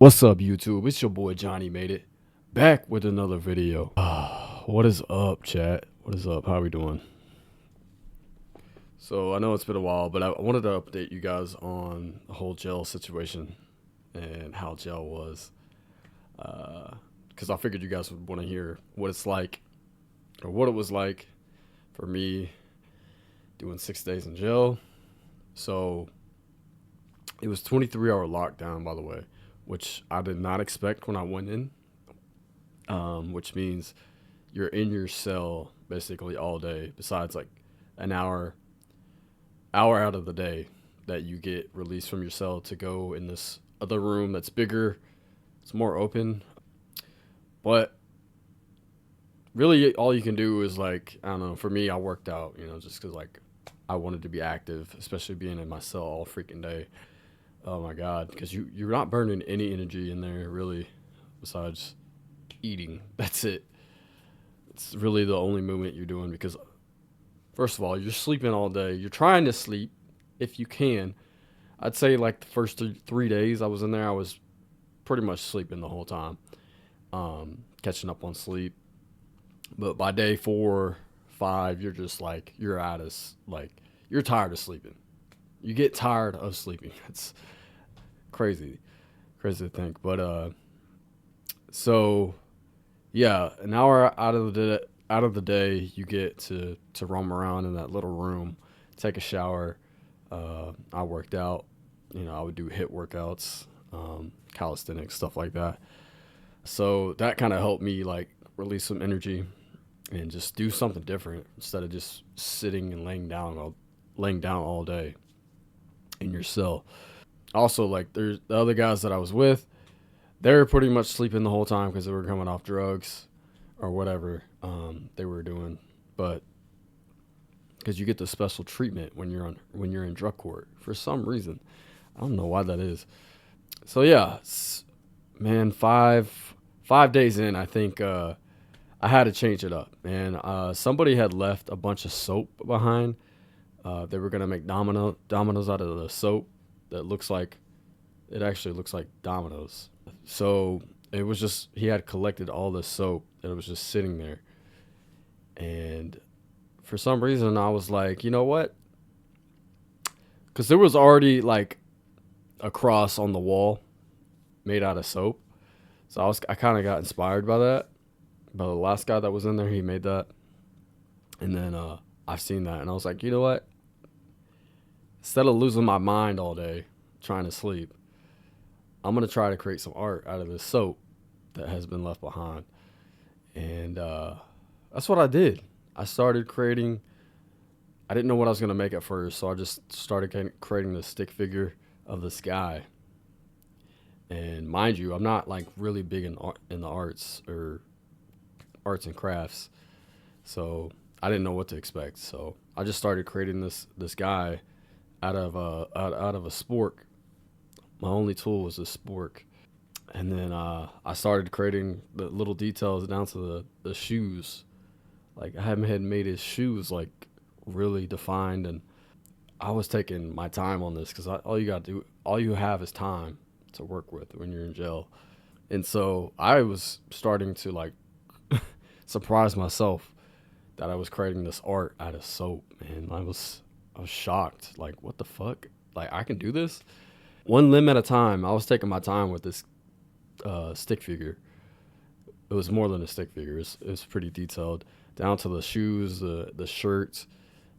What's up, YouTube? It's your boy Johnny Made It back with another video. What is up, chat? What is up? How we doing? So I know it's been a while, but I wanted to update you guys on the whole gel situation and how gel was, because I figured you guys would want to hear what it's like or what it was like for me doing 6 days in gel. So it was 23-hour lockdown, by the way, which I did not expect when I went in. Which means you're in your cell basically all day, besides like an hour out of the day that you get released from your cell to go in this other room that's bigger. It's more open, but really all you can do is like, I don't know. For me, I worked out, just because like I wanted to be active, especially being in my cell all freaking day. Oh my god, because you're not burning any energy in there really, besides eating. That's it. It's really the only movement you're doing because, first of all, you're sleeping all day. You're trying to sleep if you can. I'd say like the first 3 days I was in there, I was pretty much sleeping the whole time, catching up on sleep. But by day 4, 5, you're just like you're tired of sleeping. You get tired of sleeping. It's crazy, crazy to think. But so yeah, an hour out of the day, you get to roam around in that little room, take a shower. I worked out. I would do HIIT workouts, calisthenics, stuff like that. So that kind of helped me like release some energy and just do something different instead of just sitting and laying down all day in your cell. Also, like there's the other guys that I was with, they were pretty much sleeping the whole time because they were coming off drugs or whatever they were doing. But because you get the special treatment when you're in drug court for some reason, I don't know why that is. So yeah, man, five days in, I think I had to change it up. Man, somebody had left a bunch of soap behind. They were gonna make dominoes out of the soap that actually looks like dominoes. So it was just, he had collected all the soap and it was just sitting there. And for some reason, I was like, you know what? Because there was already like a cross on the wall made out of soap. So I kind of got inspired by that. But the last guy that was in there, he made that. And then I've seen that and I was like, you know what? Instead of losing my mind all day trying to sleep, I'm going to try to create some art out of this soap that has been left behind. And that's what I did. I started creating. I didn't know what I was going to make at first, so I just started creating the stick figure of this guy. And mind you, I'm not like really big in the arts or arts and crafts, so I didn't know what to expect. So I just started creating this guy out of a spork. My only tool was a spork. And then I started creating the little details down to the shoes. Like I had made his shoes like really defined, and I was taking my time on this because all you have is time to work with when you're in jail. And so I was starting to like surprise myself that I was creating this art out of soap, man. I was shocked. Like, what the fuck? Like, I can do this? One limb at a time. I was taking my time with this stick figure. It was more than a stick figure. It was pretty detailed, down to the shoes, the shirts,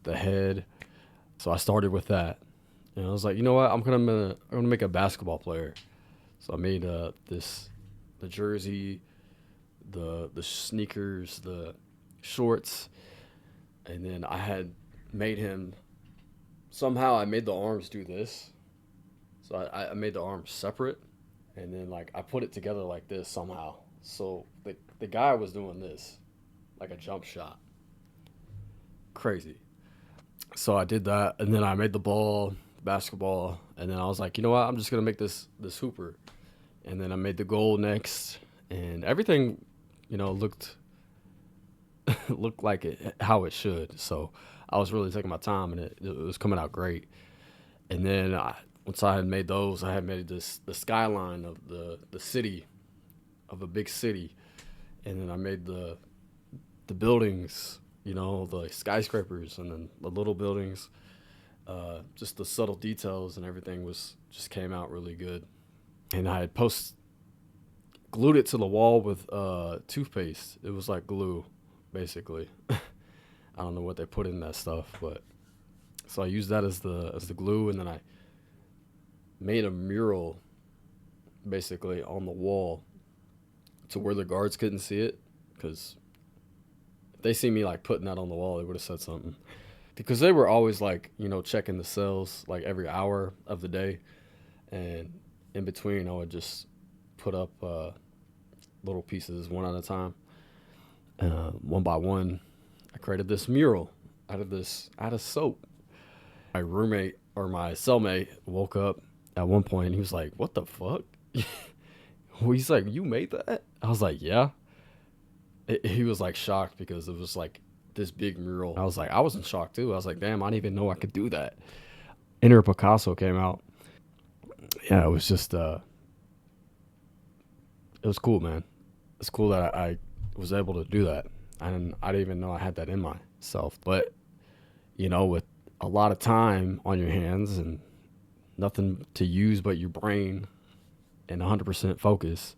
the head. So I started with that, and I was like, you know what? I'm gonna make a basketball player. So I made the jersey, the sneakers, the shorts, and then I had made him. Somehow I made the arms do this. So I made the arms separate, and then like I put it together like this somehow. So the guy was doing this, like a jump shot. Crazy. So I did that, and then I made the ball, basketball, and then I was like, you know what? I'm just gonna make this hooper, and then I made the goal next, and everything, looked looked like it how it should. So I was really taking my time, and it was coming out great. And then once I had made those, I had made the skyline of the city, of a big city, and then I made the buildings, the skyscrapers, and then the little buildings. Just the subtle details and everything was just came out really good. And I had glued it to the wall with toothpaste. It was like glue, basically. I don't know what they put in that stuff, but so I used that as the glue, and then I made a mural basically on the wall to where the guards couldn't see it, because if they see me like putting that on the wall, they would have said something. Because they were always like, checking the cells like every hour of the day, and in between I would just put up little pieces one at a time, one by one. I created this mural out of soap. My roommate or my cellmate woke up at one point and he was like, "What the fuck?" He's like, "You made that?" I was like, "Yeah." He was like shocked because it was like this big mural. I was in shock too. I was like, "Damn, I didn't even know I could do that." Inner Picasso came out. Yeah, it was just it was cool, man. It's cool that I was able to do that. I didn't even know I had that in myself. But with a lot of time on your hands and nothing to use but your brain and 100% focus,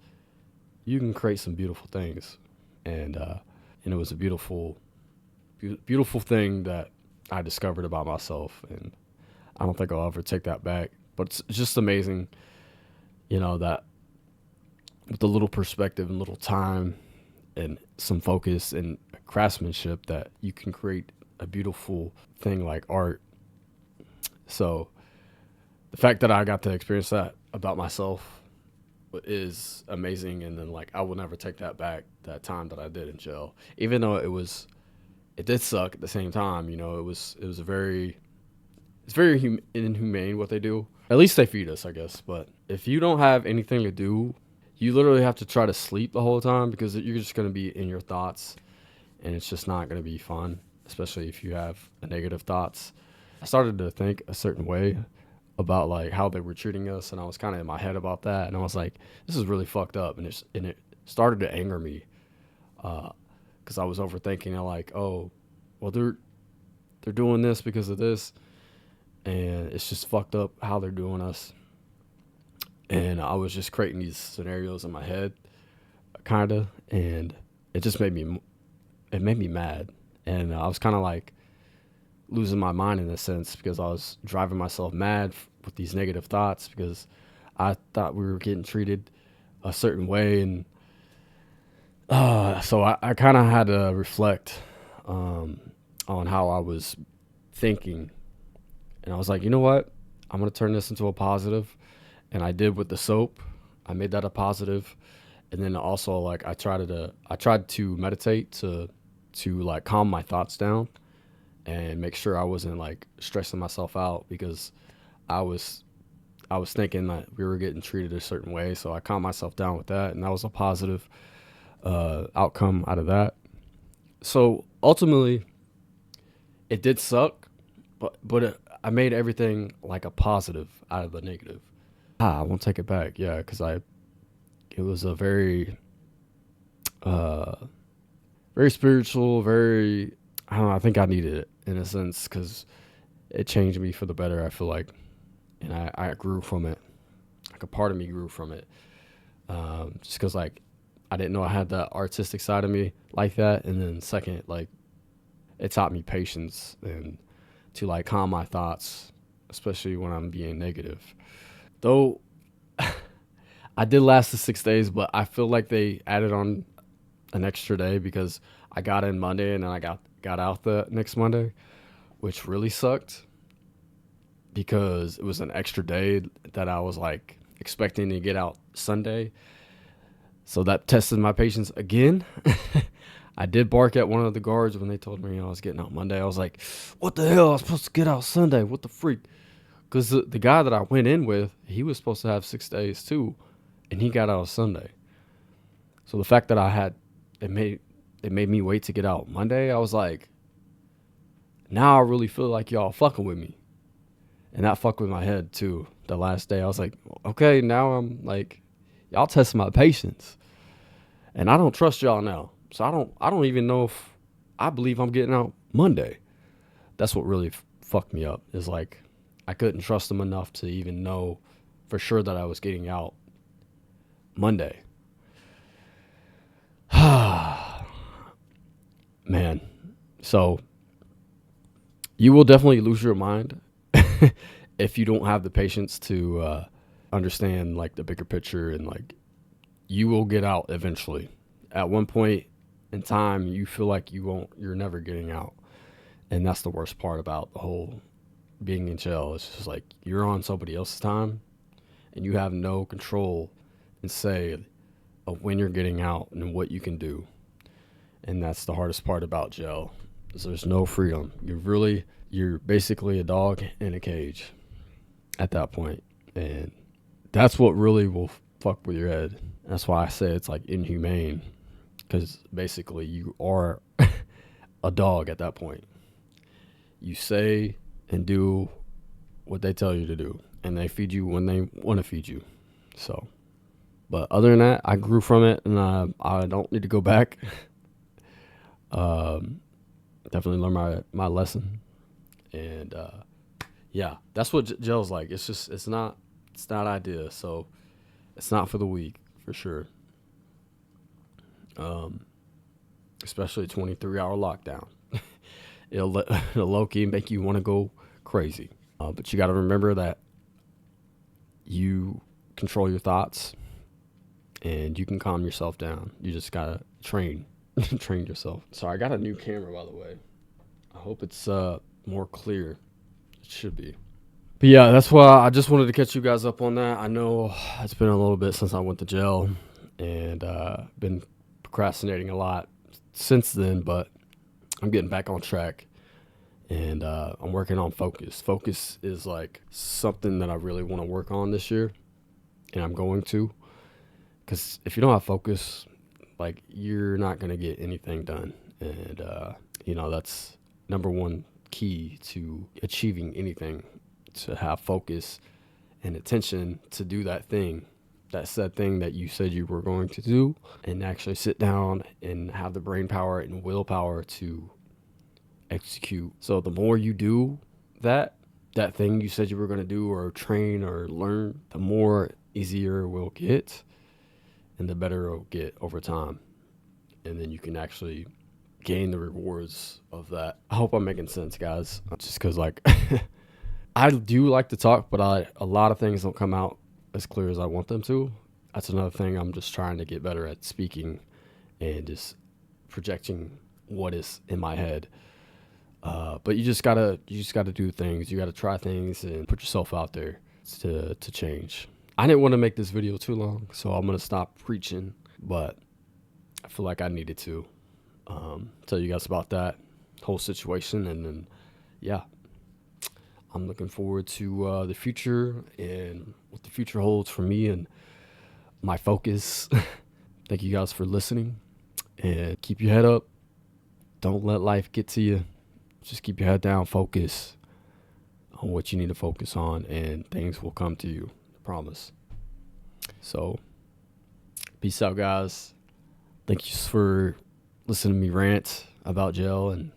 you can create some beautiful things. And it was a beautiful thing that I discovered about myself, and I don't think I'll ever take that back. But it's just amazing, that with a little perspective and little time and some focus and craftsmanship, that you can create a beautiful thing like art. So the fact that I got to experience that about myself is amazing. And then like I will never take that back, that time that I did in jail, even though it did suck at the same time. It's very inhumane what they do. At least they feed us, I guess. But if you don't have anything to do, you literally have to try to sleep the whole time, because you're just going to be in your thoughts, and it's just not going to be fun, especially if you have negative thoughts. I started to think a certain way about like how they were treating us, and I was kind of in my head about that, and I was like, this is really fucked up, and it started to anger me, because I was overthinking it, like, oh, well, they're doing this because of this, and it's just fucked up how they're doing us. And I was just creating these scenarios in my head, kind of, and it just made me mad, and I was kind of like losing my mind in a sense, because I was driving myself mad with these negative thoughts, because I thought we were getting treated a certain way, and so I kind of had to reflect on how I was thinking, and I was like, you know what, I'm gonna turn this into a positive. And I did with the soap. I made that a positive. And then also like I tried to meditate to like calm my thoughts down and make sure I wasn't like stressing myself out, because I was thinking that we were getting treated a certain way. So I calmed myself down with that, and that was a positive outcome out of that. So ultimately, it did suck, but I made everything like a positive out of the negative. I won't take it back. Yeah, because it was a uh, very spiritual, very, I don't know, I think I needed it in a sense, because it changed me for the better, I feel like. And I grew from it. Like a part of me grew from it. Just because like I didn't know I had that artistic side of me like that. And then second, like it taught me patience and to like calm my thoughts, especially when I'm being negative. Though I did last the 6 days, but I feel like they added on an extra day, because I got in Monday and then I got out the next Monday, which really sucked, because it was an extra day that I was like expecting to get out Sunday. So that tested my patience again. I did bark at one of the guards when they told me I was getting out Monday. I was like, what the hell? I was supposed to get out Sunday. What the freak? Because the guy that I went in with, he was supposed to have 6 days too, and he got out Sunday. So the fact that it made me wait to get out Monday, I was like, now I really feel like y'all fucking with me. And that fucked with my head too, the last day. I was like, okay, now I'm like, y'all test my patience, and I don't trust y'all now. So I don't even know if I believe I'm getting out Monday. That's what really fucked me up. Is like I couldn't trust them enough to even know for sure that I was getting out Monday. Man, so you will definitely lose your mind if you don't have the patience to understand like the bigger picture, and like you will get out eventually. At one point in time, you feel like you're never getting out, and that's the worst part about the whole being in jail. It's just like you're on somebody else's time, and you have no control and say of when you're getting out and what you can do. And that's the hardest part about jail. Is there's no freedom. You're basically a dog in a cage at that point, and that's what really will fuck with your head. That's why I say it's like inhumane, because basically you are a dog at that point. You say and do what they tell you to do, and they feed you when they want to feed you. So, but other than that, I grew from it, and I don't need to go back. Definitely learned my lesson, and yeah, that's what jail's like. It's not ideal. So it's not for the weak, for sure. Especially 23-hour lockdown. It'll low key make you want to go crazy. But you got to remember that you control your thoughts, and you can calm yourself down. You just gotta train yourself. Sorry, I got a new camera, by the way. I hope it's more clear. It should be. But yeah, that's why I just wanted to catch you guys up on that. I know it's been a little bit since I went to jail, and been procrastinating a lot since then, but I'm getting back on track, and I'm working on focus. Focus is like something that I really want to work on this year, and I'm going to, because if you don't have focus, like you're not going to get anything done. And, that's number one key to achieving anything, to have focus and attention to do that thing, that said thing that you said you were going to do, and actually sit down and have the brain power and willpower to execute. So the more you do that thing you said you were going to do or train or learn, the more easier it will get, and the better it'll get over time. And then you can actually gain the rewards of that. I hope I'm making sense, guys. Just because, like, I do like to talk, but a lot of things don't come out as clear as I want them to. That's another thing. I'm just trying to get better at speaking and just projecting what is in my head. But you just gotta do things. You gotta try things and put yourself out there to change. I didn't want to make this video too long, so I'm gonna stop preaching. But I feel like I needed to tell you guys about that whole situation, and then yeah, I'm looking forward to the future and what the future holds for me and my focus. Thank you guys for listening, and keep your head up. Don't let life get to you. Just keep your head down, focus on what you need to focus on, and things will come to you. I promise. So, peace out, guys. Thank you for listening to me rant about jail and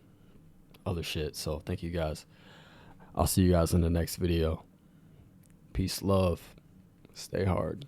other shit. So, thank you guys. I'll see you guys in the next video. Peace, love. Stay hard.